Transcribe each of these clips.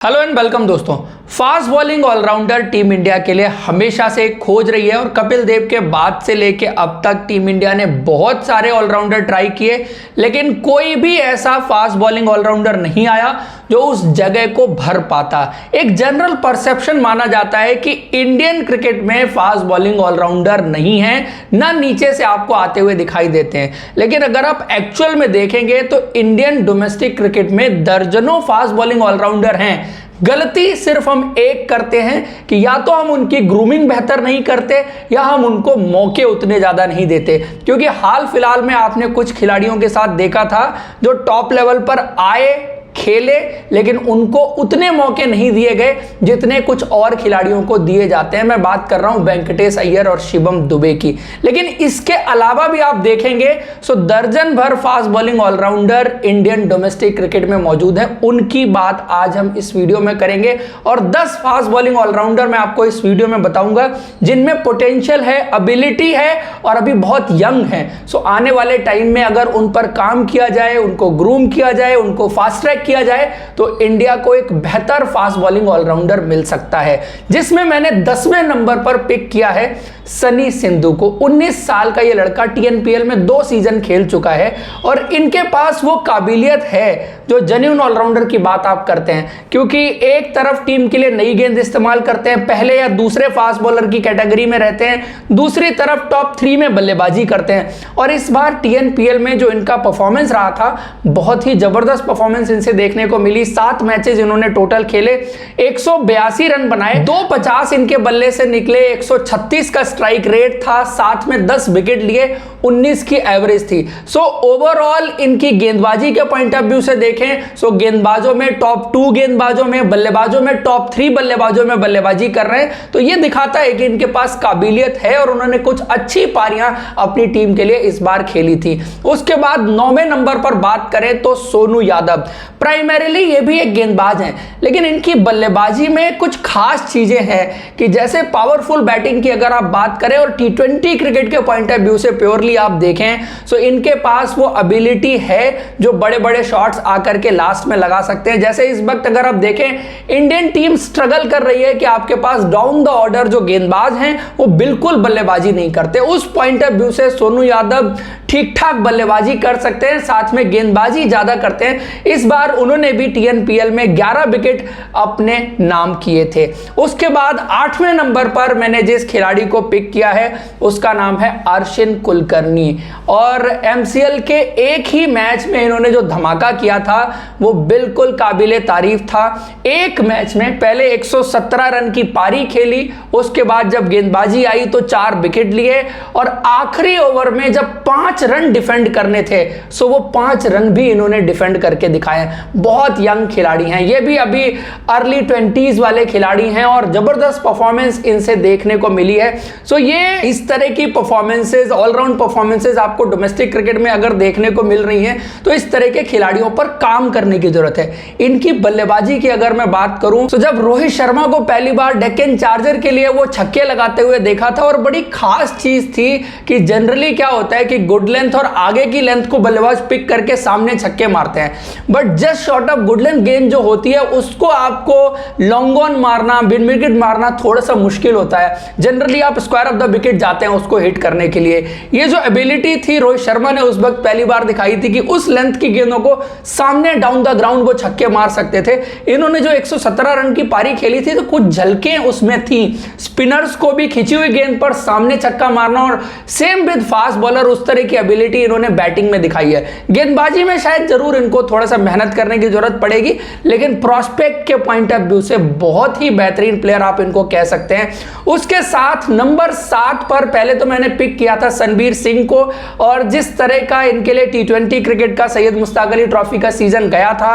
Hello and welcome दोस्तों। Fast bowling allrounder team India के लिए हमेशा से खोज रही है और कपिल देव के बाद से लेके अब तक टीम इंडिया ने बहुत सारे ऑलराउंडर ट्राई किए, लेकिन कोई भी ऐसा फास्ट बॉलिंग ऑलराउंडर नहीं आया जो उस जगह को भर पाता। एक जनरल परसेप्शन माना जाता है कि इंडियन क्रिकेट में फास्ट बॉलिंग ऑलराउंडर नहीं है, ना नीचे से आपको आते हुए दिखाई देते हैं। लेकिन अगर आप एक्चुअल में देखेंगे तो इंडियन डोमेस्टिक क्रिकेट में दर्जनों फास्ट बॉलिंग ऑलराउंडर हैं। गलती सिर्फ हम एक करते हैं कि या तो हम उनकी ग्रूमिंग बेहतर नहीं करते या हम उनको मौके उतने ज्यादा नहीं देते। क्योंकि हाल फिलहाल में आपने कुछ खिलाड़ियों के साथ देखा था जो टॉप लेवल पर आए, खेले, लेकिन उनको उतने मौके नहीं दिए गए जितने कुछ और खिलाड़ियों को दिए जाते हैं। मैं बात कर रहा हूं वेंकटेश अय्यर और शिवम दुबे की। लेकिन इसके अलावा भी आप देखेंगे सो दर्जन भर fast bowling allrounder Indian domestic cricket में मौजूद हैं। उनकी बात आज हम इस वीडियो में करेंगे और 10 फास्ट बॉलिंग ऑलराउंडर मैं आपको इस वीडियो में बताऊंगा जिनमें पोटेंशियल है, एबिलिटी है और अभी बहुत यंग है। सो आने वाले टाइम में अगर उन पर काम किया जाए, उनको ग्रूम किया जाए, उनको फास्ट ट्रैक किया जाए तो इंडिया को एक बेहतर फास्ट बॉलिंग ऑलराउंडर मिल सकता है। जिसमें मैंने 10वें नंबर पर पिक किया है सनी सिंधु को। 19 साल का ये लड़का टीएनपीएल में 2 सीजन खेल चुका है और इनके पास वो काबिलियत है जो जेन्युइन ऑलराउंडर की बात आप करते हैं। क्योंकि एक तरफ टीम के लिए नई गेंद इस्तेमाल करते हैं, पहले या दूसरे फास्ट बॉलर की कैटेगरी में रहते हैं, दूसरी तरफ टॉप 3 में बल्लेबाजी करते हैं। और इस बार टीएनपीएल में जो इनका परफॉर्मेंस रहा था, बहुत ही जबरदस्त परफॉर्मेंस इनसे देखने को मिली। 7 मैचेस इन्होंने टोटल खेले, 182 रन बनाए, 250 इनके बल्ले से निकले, 136 का स्ट्राइक रेट था, साथ में 10 विकेट लिए, 19 की एवरेज थी। सो ओवरऑल इनकी गेंदबाजी के पॉइंट ऑफ व्यू से देखें सो गेंदबाजों में टॉप 2 गेंदबाजों में, बल्लेबाजों में टॉप 3 बल्लेबाजों में बल्लेबाजी कर रहे हैं। तो यह दिखाता है कि इनके पास काबिलियत है और उन्होंने कुछ अच्छी पारियां अपनी टीम के लिए इस बार खेली थी। उसके बाद 9वें नंबर पर बात करें तो सोनू यादव। प्राइमरीली ये भी एक गेंदबाज हैं, लेकिन इनकी बल्लेबाजी में कुछ खास चीजें हैं कि जैसे पावरफुल बैटिंग की अगर आप बात करें और टी20 क्रिकेट के पॉइंट ऑफ व्यू से प्योरली आप देखें सो इनके पास वो एबिलिटी है जो बड़े बड़े शॉट्स आकर के लास्ट में लगा सकते हैं। जैसे इस वक्त अगर आप देखें इंडियन टीम स्ट्रगल कर रही है कि आपके पास डाउन द ऑर्डर जो गेंदबाज हैं वो बिल्कुल बल्लेबाजी नहीं करते। उस पॉइंट ऑफ व्यू से सोनू यादव ठीक ठाक बल्लेबाजी कर सकते हैं, साथ में गेंदबाजी ज्यादा करते हैं। इस बार उन्होंने भी टीएनपीएल में 11 विकेट अपने नाम किए थे। उसके बाद 8वें नंबर पर मैंने जिस खिलाड़ी को पिक किया है उसका नाम है अर्शिन कुलकर्णी। और एमसीएल के एक ही मैच में इन्होंने जो धमाका किया था वो बिल्कुल काबिले तारीफ था। एक मैच में पहले 117 रन की पारी खेली, उसके बाद जब गेंदबाजी आई तो 4 विकेट लिए और आखिरी ओवर में जब 5 रन डिफेंड करने थे सो वो 5 रन भी इन्होंने डिफेंड करके दिखाए। बहुत यंग खिलाड़ी हैं, ये भी अभी अर्ली 20s वाले खिलाड़ी हैं और जबरदस्त परफॉर्मेंस इनसे देखने को मिली है। सो ये इस तरह की परफॉर्मेंसेस, ऑलराउंड परफॉर्मेंसेस आपको डोमेस्टिक क्रिकेट में अगर देखने को मिल रही हैं तो इस तरह के खिलाड़ियों पर काम करने की जरूरत है। इनकी बल्लेबाजी की अगर मैं बात करूं तो जब रोहित शर्मा को पहली बार डेक्कन चार्जर के लिए वो छक्के लगाते हुए देखा था और बड़ी खास चीज थी कि जनरली क्या होता है कि गुड लेंथ और आगे की लेंथ को बल्लेबाज पिक करके सामने छक्के मारते हैं, but just short of good length गेंद जो होती है उसको आपको लॉन्ग ऑन मारना, मिड विकेट मारना थोड़ा सा मुश्किल होता है। जनरली आप स्क्वायर ऑफ द विकेट जाते हैं उसको हिट करने के लिए। ये जो एबिलिटी थी रोहित शर्मा ने उस वक्त पहली बार दिखाई थी कि उस लेंथ की गेंदों को सामने डाउन द ग्राउंड वो छक्के मार सकते थे। इन्होंने जो 117 रन की पारी खेली थी तो कुछ झलकें उसमें थी, स्पिनर्स को भी खिंची हुई गेंद पर सामने छक्का मारना और सेम विद फास्ट बॉलर, उस तरह की एबिलिटी इन्होंने बैटिंग में दिखाई है। गेंदबाजी में शायद जरूर इनको थोड़ा सा मेहनत करने की जरूरत पड़ेगी, लेकिन प्रोस्पेक्ट के पॉइंट ऑफ व्यू से बहुत ही बेहतरीन प्लेयर आप इनको कह सकते हैं। उसके साथ नंबर 7 पर पहले तो मैंने पिक किया था सनबीर सिंह को, और जिस तरह का इनके लिए टी20 क्रिकेट का सैयद मुश्ताक अली ट्रॉफी का सीजन गया था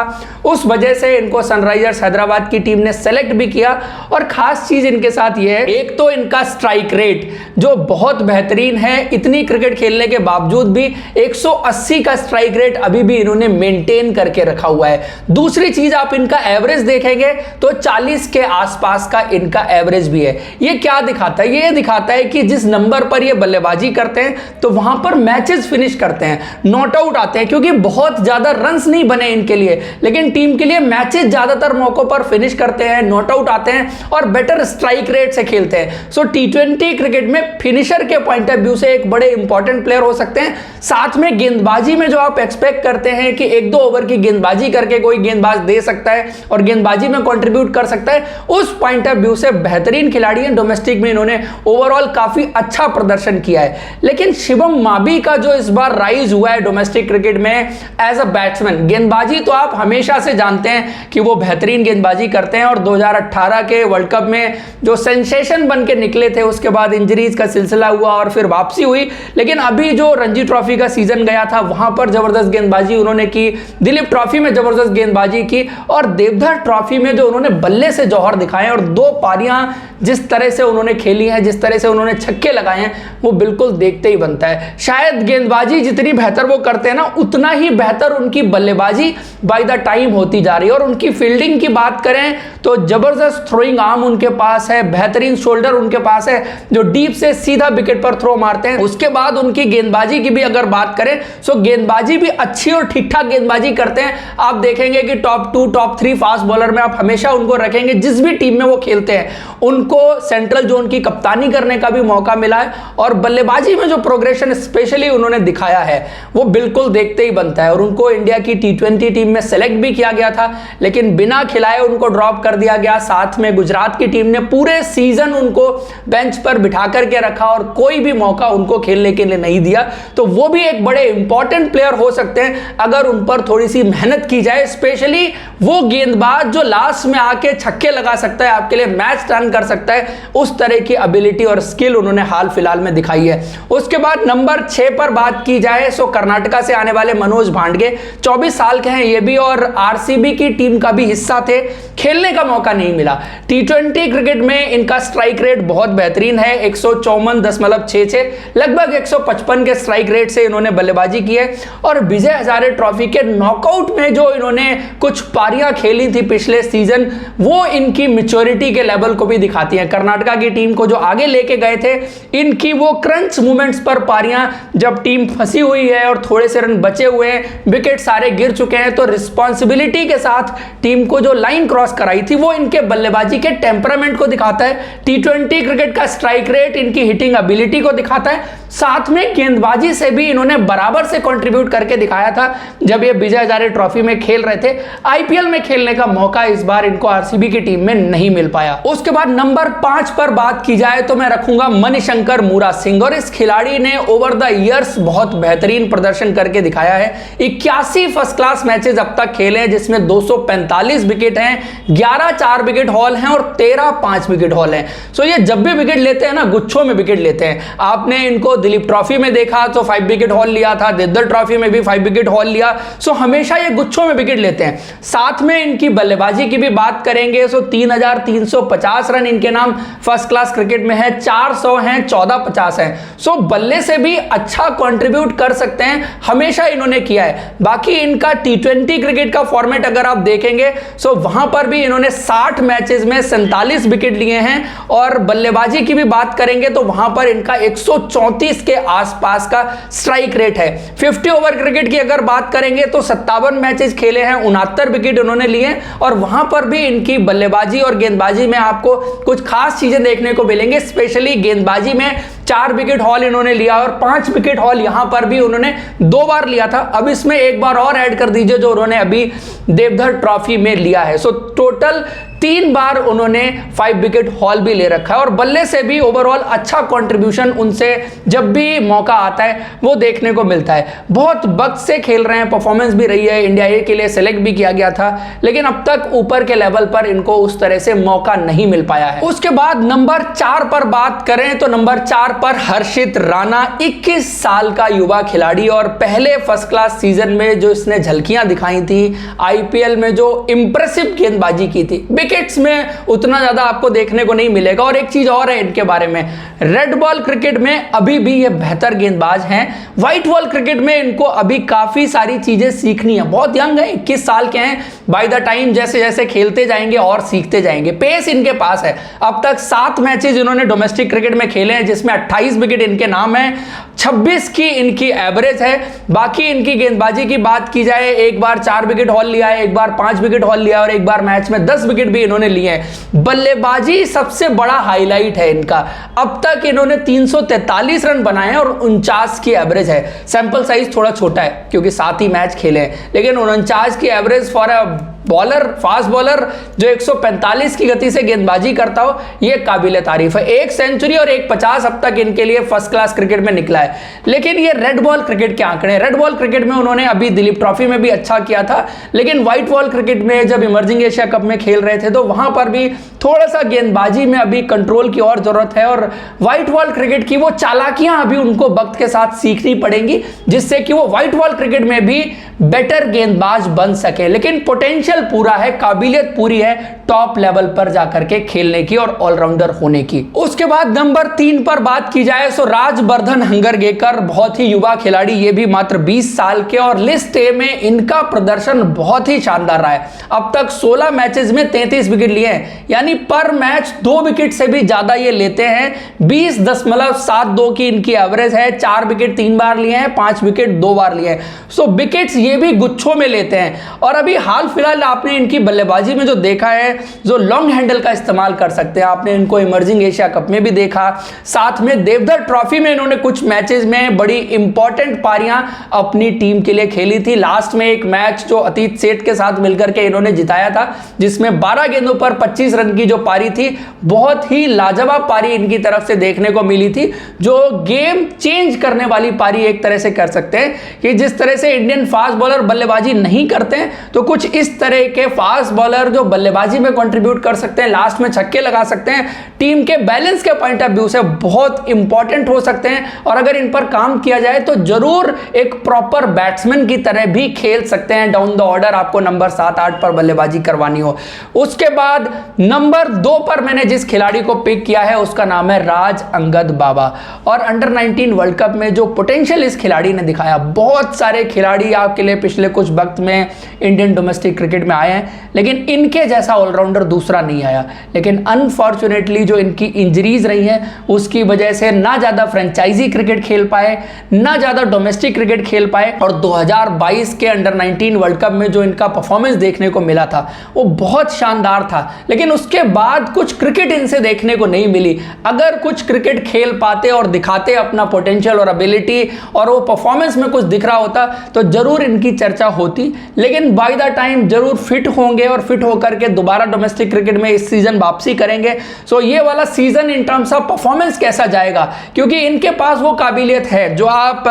उस वजह से इनको सनराइजर्स हैदराबाद की टीम ने सेलेक्ट भी किया। और खास चीज इनके साथ यह है, एक तो इनका स्ट्राइक रेट जो बहुत बेहतरीन है। इतनी क्रिकेट खेलने के बावजूद बावजूद भी 180 का स्ट्राइक रेट अभी भी इन्होंने मेंटेन करके रखा हुआ है। दूसरी चीज, आप इनका एवरेज देखेंगे तो 40 के आसपास का इनका एवरेज भी है। ये क्या दिखाता है? ये दिखाता है कि जिस नंबर पर ये बल्लेबाजी करते हैं तो वहां पर मैचेस फिनिश करते हैं, नॉट आउट आते हैं, क्योंकि बहुत ज्यादा रन्स नहीं बने इनके लिए, लेकिन टीम के लिए मैचेस ज्यादातर मौकों पर फिनिश करते हैं, नॉट आउट आते हैं और बेटर स्ट्राइक रेट से खेलते हैं। सो टी20 क्रिकेट में फिनिशर के पॉइंट ऑफ व्यू से एक बड़े इंपॉर्टेंट प्लेयर हो सकते हैं। साथ में गेंदबाजी में जो आप एक्सपेक्ट करते हैं कि 1-2 ओवर की गेंदबाजी करके कोई गेंदबाज दे सकता है और गेंदबाजी में कंट्रीब्यूट कर सकता है, उस पॉइंट ऑफ व्यू से बेहतरीन खिलाड़ी हैं। डोमेस्टिक में इन्होंने ओवरऑल काफी अच्छा प्रदर्शन किया है। लेकिन शिवम मावी का जो इस बार राइज हुआ है डोमेस्टिक क्रिकेट में एज अ बैट्समैन, गेंदबाजी तो आप हमेशा से जानते हैं कि वो बेहतरीन गेंदबाजी करते हैं और 2018 के वर्ल्ड कप में जो सेंसेशन बन के निकले थे, उसके बाद इंजरीज का सिलसिला हुआ और फिर वापसी हुई। लेकिन अभी जो रणजी ट्रॉफी का सीजन गया था वहां पर जबरदस्त गेंदबाजी उन्होंने की, दिलीप ट्रॉफी में जबरदस्त गेंदबाजी की और देवधर ट्रॉफी में जो उन्होंने बल्ले से जौहर दिखाए और 2 पारियां जिस तरह से उन्होंने खेली हैं, जिस तरह से उन्होंने छक्के लगाए हैं, वो बिल्कुल देखते ही बनता है। शायद गेंदबाजी जितनी बेहतर वो करते हैं ना, उतना ही बेहतर उनकी बल्लेबाजी बाय द टाइम होती जा रही है। और उनकी फील्डिंग की बात करें तो जबरदस्त थ्रोइंग आर्म उनके पास है, बेहतरीन शोल्डर उनके पास है जो डीप से सीधा विकेट पर थ्रो मारते हैं। उसके बाद उनकी गेंदबाजी की भी अगर बात करें तो गेंदबाजी भी अच्छी और ठीक ठाक गेंदबाजी करते हैं। आप देखेंगे कि टॉप 2 टॉप 3 फास्ट बॉलर में आप हमेशा उनको रखेंगे, जिस भी टीम में वो खेलते हैं उनको सेंट्रल जोन की कप्तानी करने का भी मौका मिला है और बल्लेबाजी में जो प्रोग्रेशन स्पेशली उन्होंने दिखाया है वो बिल्कुल देखते ही बनता है। और उनको इंडिया की टी20 टीम में सेलेक्ट भी किया गया था, लेकिन बिना खिलाए उनको ड्रॉप कर दिया गया। साथ में गुजरात की टीम ने पूरे सीजन उनको बेंच पर बिठा करके रखा और कोई भी मौका उनको खेलने के लिए नहीं दिया। तो वो भी एक बड़े इंपॉर्टेंट प्लेयर हो सकते हैं अगर उन पर थोड़ी सी मेहनत की जाए। स्पेशली वो गेंदबाज जो लास्ट में आके छक्के लगा सकता है, आपके लिए मैच टर्न कर सकता है, उस तरह की एबिलिटी और स्किल उन्होंने हाल फिलहाल में दिखाई है। उसके बाद नंबर 6 पर बात की जाए तो कर्नाटका से आने वाले मनोज भांडगे, 24 साल के हैं ये भी और आरसीबी की टीम का भी हिस्सा थे। खेलने का मौका नहीं मिला। टी20 क्रिकेट में इनका स्ट्राइक रेट बहुत बेहतरीन है, 154.66, लगभग 155 के स्ट्राइक रेट से इन्होंने बल्लेबाजी की है। और विजय हजारे ट्रॉफी के नॉकआउट में जो इन्होंने कुछ पारियां खेली थी पिछले सीजन, वो इनकी मैच्योरिटी के लेवल को भी दिखाती है। कर्नाटका की टीम को जो आगे लेके गए थे, इनकी वो क्रंच मूवमेंट्स पर पारियां, जब टीम फंसी हुई है और थोड़े से रन बचे हुए हैं, विकेट सारे गिर चुके हैं, तो रिस्पॉन्सिबिलिटी के साथ टीम को जो लाइन क्रॉस कराई थी वो इनके बल्लेबाजी के टेम्परामेंट को दिखाता है। टी20 क्रिकेट का स्ट्राइक रेट इनकी हिटिंग एबिलिटी को दिखाता है। साथ में गेंदबाजी से भी इन्होंने बराबर से कंट्रीब्यूट करके दिखाया था जब ये विजय हजारे ट्रॉफी में खेल रहे थे। आईपीएल में खेलने का मौका इस बार इनको आरसीबी की टीम में नहीं मिल पाया। उसके बाद नंबर 5 पर बात की जाए तो मैं रखूंगा मणिशंकर मुरा सिंह। और इस खिलाड़ी ने ओवर द ईयर्स बहुत बेहतरीन प्रदर्शन करके दिखाया है। 81 फर्स्ट क्लास मैचेस अब तक खेले हैं, जिसमें 245 विकेट हैं, 11 4 विकेट हॉल हैं और 13 5 विकेट हॉल हैं। सो ये जब भी विकेट लेते हैं ना, गुच्छों में विकेट लेते हैं। आपने इनको दिलीप ट्रॉफी में देखा तो 5 विकेट हॉल लिया था, देवधर ट्रॉफी में भी 5 विकेट हॉल लिया। सो हमेशा ये गुच्छों में विकेट लेते हैं। साथ में इनकी बल्लेबाजी की भी बात करेंगे तो 3350 रन इनके नाम फर्स्ट क्लास क्रिकेट में है, 400 हैं, 1450 हैं। सो बल्ले से भी अच्छा कंट्रीब्यूट कर सकते हैं, हमेशा इन्होंने किया है। बाकी इनका टी20 क्रिकेट का फॉर्मेट अगर आप देखेंगे तो वहां पर भी इन्होंने 60 मैचेस में 47 विकेट लिए हैं। और बल्लेबाजी की भी बात करेंगे तो वहां पर इनका 134 के आसपास का स्ट्राइक रेट है। 50 ओवर क्रिकेट की अगर बात करेंगे तो 57 मैचेस खेले हैं, 69 विकेट उन्होंने लिए और वहां पर भी इनकी बल्लेबाजी और गेंदबाजी में आपको कुछ खास चीजें देखने को मिलेंगे। स्पेशली गेंदबाजी में 4 विकेट हॉल इन्होंने लिया और 5 विकेट हॉल यहां पर भी उन्होंने 2 बार लिया था। अब इसमें एक बार और ऐड कर दीजिए जो उन्होंने अभी देवधर ट्रॉफी में लिया है। सो टोटल 3 बार उन्होंने 5 विकेट हॉल भी ले रखा है। और बल्ले से भी ओवरऑल अच्छा कंट्रीब्यूशन उनसे जब भी मौका आता है वो देखने को मिलता है। बहुत वक्त से खेल रहे हैं, परफॉर्मेंस भी रही है, इंडिया ए के लिए सेलेक्ट भी किया गया था, लेकिन अब तक ऊपर के लेवल पर इनको उस तरह से मौका नहीं मिल पाया है। उसके बाद नंबर 4 पर बात करें तो नंबर 4 पर हर्षित राणा, 21 साल का युवा खिलाड़ी और पहले फर्स्ट क्लास सीजन में जो इसने झलकियां दिखाई थी, आईपीएल में जो इंप्रेसिव गेंदबाजी की थी, विकेट्स में उतना ज्यादा आपको देखने को नहीं मिलेगा। और एक चीज और है इनके बारे में, रेड बॉल क्रिकेट में अभी भी ये बेहतर गेंदबाज हैं। व्हाइट बॉल क्रिकेट में इनको अभी काफी सारी चीजें सीखनी है। बहुत यंग है, 21 साल के हैं। बाय द टाइम जैसे जैसे खेलते जाएंगे और सीखते जाएंगे। पेस इनके पास है। अब तक 7 मैचेस इन्होंने डोमेस्टिक क्रिकेट में खेले हैं, जिसमें 28 विकेट इनके नाम है, 26 की इनकी एवरेज है। बाकी इनकी गेंदबाजी की बात की जाए, एक बार 4 विकेट हॉल लिया है, एक बार 5 विकेट हॉल लिया और एक बार मैच में 10 विकेट भी इन्होंने लिए हैं। बल्लेबाजी सबसे बड़ा हाईलाइट है इनका। अब तक इन्होंने 343 रन बनाए हैं और 49 की एवरेज है। सैंपल साइज थोड़ा छोटा है क्योंकि 7 ही मैच खेले हैं, लेकिन 49 की average for a bowler, fast bowler जो 145 की गति से गेंदबाजी करता हो, यह काबिले तारीफ है। 1 सेंचुरी और 1 50 अब तक इनके लिए फर्स्ट क्लास क्रिकेट में निकला है। लेकिन ये रेड बॉल क्रिकेट के आंकड़े, रेड बॉल क्रिकेट में उन्होंने अभी दिलीप ट्रॉफी में भी अच्छा किया था, लेकिन व्हाइट बॉल क्रिकेट में जब इमर्जिंग एशिया कप में खेल रहे थे तो वहां पर भी थोड़ा सा गेंदबाजी में अभी कंट्रोल की और जरूरत है। और व्हाइट बॉल क्रिकेट की वो चालाकियां अभी उनको वक्त के साथ सीखनी पड़ेंगी, जिससे कि वो व्हाइट बॉल क्रिकेट में भी बेटर गेंदबाज बन सके। लेकिन पोटेंशियल पूरा है, काबिलियत पूरी है टॉप लेवल पर जाकर के खेलने की और ऑलराउंडर होने की। उसके बाद नंबर 3 पर बात की जाए तो राजवर्धन हंगरगेकर, बहुत ही युवा खिलाड़ी, ये भी मात्र 20 साल के, और लिस्ट ए में इनका प्रदर्शन बहुत ही शानदार रहा है। अब तक 16 मैचेस में 33 विकेट लिए हैं, यानी पर मैच 2 विकेट से भी ज्यादा ये लेते हैं। 20.72 की इनकी एवरेज है। 4 विकेट 3 बार लिए हैं, 5 विकेट 2 बार लिए हैं। सो विकेट्स ये भी गुच्छों में लेते हैं। और अभी हाल फिलहाल आपने इनकी बल्लेबाजी में जो देखा है, जो लॉन्ग हैंडल का इस्तेमाल कर सकते हैं, आपने इनको इमर्जिंग एशिया कप में भी देखा, साथ में देवधर ट्रॉफी में इन्होंने कुछ मैचेस में बड़ी इंपॉर्टेंट पारियां अपनी टीम के लिए खेली थी। लास्ट में एक मैच जो अतीत सेठ के साथ मिलकर के इन्होंने जिताया था, जिसमें 12 गेंदों पर 25 रन की जो पारी थी, बहुत ही लाजवाब पारी इनकी तरफ से देखने को मिली थी, जो गेम चेंज करने वाली पारी एक तरह से कर सकते हैं। कि जिस तरह से इंडियन फास्ट बॉलर बल्लेबाजी नहीं करते हैं, तो कुछ इस तरह के फास्ट बॉलर जो बल्लेबाजी में कंट्रीब्यूट कर सकते हैं, लास्ट में छक्के लगा सकते हैं, टीम के बैलेंस के पॉइंट ऑफ व्यू से बहुत इंपॉर्टेंट हो सकते हैं। और अगर इन पर काम किया जाए तो जरूर एक प्रॉपर बैट्समैन की तरह भी खेल सकते हैं डाउन द ऑर्डर, आपको नंबर 7-8 पर बल्लेबाजी करवानी हो। उसके बाद नंबर 2 पर मैंने जिस खिलाड़ी को पिक किया है उसका नाम है राज अंगद बाबा। और अंडर 19 वर्ल्ड कप में जो पोटेंशियल इस खिलाड़ी ने दिखाया, बहुत सारे खिलाड़ी आपके लिए पिछले कुछ वक्त में इंडियन डोमेस्टिक क्रिकेट में आए हैं, लेकिन इनके जैसा ऑलराउंडर दूसरा नहीं आया। लेकिन अनफॉर्चुनेटली जो इनकी इंजरीज रही हैं, उसकी वजह से ना ज्यादा फ्रेंचाइजी क्रिकेट खेल पाए, ना ज्यादा डोमेस्टिक क्रिकेट खेल पाए। और 2022 के अंडर 19 वर्ल्ड कप में जो इनका परफॉर्मेंस देखने को मिला था, वो बहुत शानदार था, लेकिन उसके बाद कुछ क्रिकेट इनसे देखने को नहीं मिली। अगर कुछ क्रिकेट खेल पाते और दिखाते अपना पोटेंशियल और एबिलिटी, और वो परफॉर्मेंस में कुछ दिख रहा होता, तो जरूर इनकी चर्चा होती। लेकिन बाय द टाइम जरूर फिट होंगे और फिट होकर के दोबारा डोमेस्टिक क्रिकेट में इस सीजन वापसी करेंगे। सो ये वाला season in terms of performance कैसा जाएगा, क्योंकि इनके पास वो काबिलियत है जो आप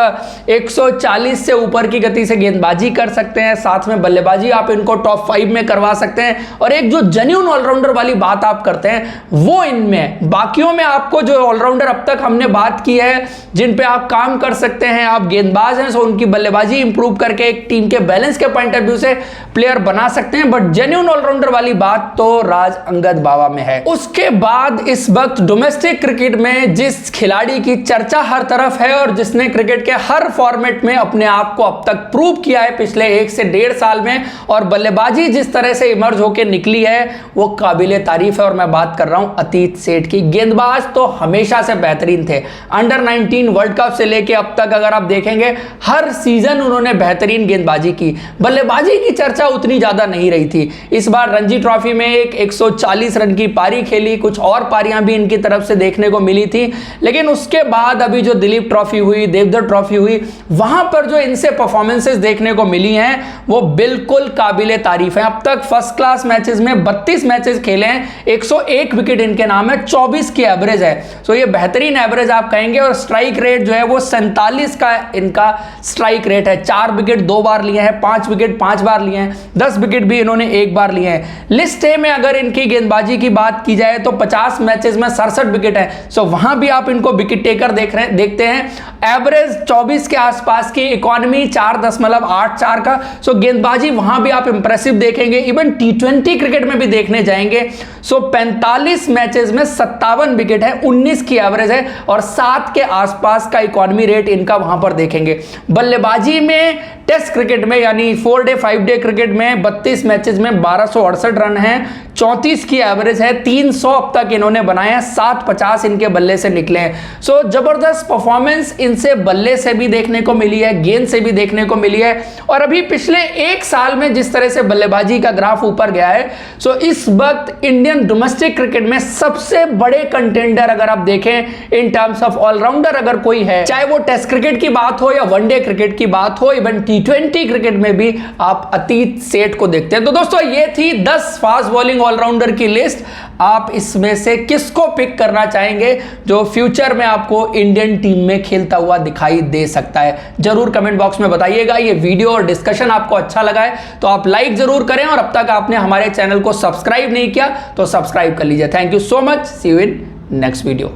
140 से ऊपर की गति से गेंदबाजी कर सकते हैं, साथ में बल्लेबाजी आप इनको टॉप 5 में करवा सकते हैं, और एक जो जेन्युइन ऑलराउंडर वाली बात आप करते हैं वो इनमें। बाकियों में आपको जो ऑलराउंडर अब तक हमने बात की है, जिन पे आप काम कर सकते हैं, आप गेंदबाज हैं, सो उनकी बल्लेबाजी इंप्रूव करके एक टीम के बैलेंस के पॉइंट ऑफ व्यू से प्लेयर बना सकते हैं, बट जेन्युइन ऑलराउंडर वाली बात तो राज अंगद बाबा में है। उसके बाद इस वक्त डोमेस्टिक क्रिकेट में जिस खिलाड़ी की चर्चा हर तरफ है और जिसने क्रिकेट के हर फॉर्मेट में अपने आप को अब तक प्रूव किया है पिछले 1 से 1.5 साल में, और बल्लेबाजी जिस तरह से इमर्ज होकर निकली है, वो काबिले तारीफ है। और मैं बात कर रहा हूं अतीत सेठ की। गेंदबाज तो हमेशा से बेहतरीन थे, अंडर 19 वर्ल्ड कप से लेके अब तक अगर आप देखेंगे हर सीजन उन्होंने बेहतरीन गेंदबाजी की। बल्लेबाजी की चर्चा उतनी ज्यादा नहीं रही थी। इस बार रणजी ट्रॉफी में एक 140 रन की पारी खेली, कुछ और पारियां भी इनकी तरफ से देखने को मिली थी, लेकिन उसके बाद अभी जो दिलीप ट्रॉफी हुई, देवधर ट्रॉफी हुई, वहां पर जो इनसे परफॉर्मेंसेस देखने को मिली हैं वो बिल्कुल काबिले तारीफ है। अब तक फर्स्ट क्लास मैचेस में 32 मैचेस खेले हैं, 101 विकेट इनके नाम है, 24 की एवरेज है। सो ये बेहतरीन एवरेज आप कहेंगे। और स्ट्राइक रेट जो है वो 47 का इनका स्ट्राइक रेट है। 4 विकेट 2 बार लिए हैं, 5 विकेट 5 बार लिए हैं, 10 विकेट भी इन्होंने एक बार लिए हैं। लिस्ट ए में अगर इनकी गेंदबाजी की बात की जाए तो 50 मैचेस में 67 विकेट है, सो वहां भी आप इनको विकेट टेकर देखते हैं। एवरेज 24 के आसपास की, इकोनॉमी 4.84 का, सो गेंदबाजी वहां भी आप इंप्रेसिव देखेंगे। इवन टी20 क्रिकेट में भी देखने जाएंगे, सो 45 मैचेस में 57 विकेट है, 19 की एवरेज है और 7 के आसपास का इकोनॉमी रेट इनका वहां पर देखेंगे। बल्लेबाजी में टेस्ट क्रिकेट में यानी 4 डे 5 डे क्रिकेट में 32 मैचेस में 1268 रन है, 34 की एवरेज है, 300 अब तक इन्होंने बनाया, 750 इनके बल्ले से निकले हैं। सो जबरदस्त परफॉर्मेंस इनसे बल्ले से भी देखने को मिली है, गेंद से भी देखने को मिली है। और अभी पिछले एक साल में जिस तरह से बल्लेबाजी का ग्राफ ऊपर गया है, सो इस वक्त इंडियन डोमेस्टिक क्रिकेट में सबसे बड़े कंटेंडर अगर आप देखें इन टर्म्स ऑफ ऑलराउंडर अगर कोई है, चाहे वो टेस्ट क्रिकेट की बात हो या वनडे क्रिकेट की बात हो, इवन टी20 क्रिकेट में भी आप अतीत सेठ को देखते हैं। तो दोस्तों ये थी 10 फास्ट बॉलिंग ऑलराउंडर की लिस्ट। आप इसमें से किसको पिक करना चाहेंगे जो फ्यूचर में आपको इंडियन टीम में खेलता हुआ दिखाई दे सकता है, जरूर कमेंट बॉक्स में बताइएगा। ये वीडियो और डिस्कशन आपको अच्छा लगा है तो आप लाइक जरूर करें और अब तक आपने हमारे चैनल को सब्सक्राइब नहीं किया तो सब्सक्राइब कर लीजिए। Thank you so much, see you in next video.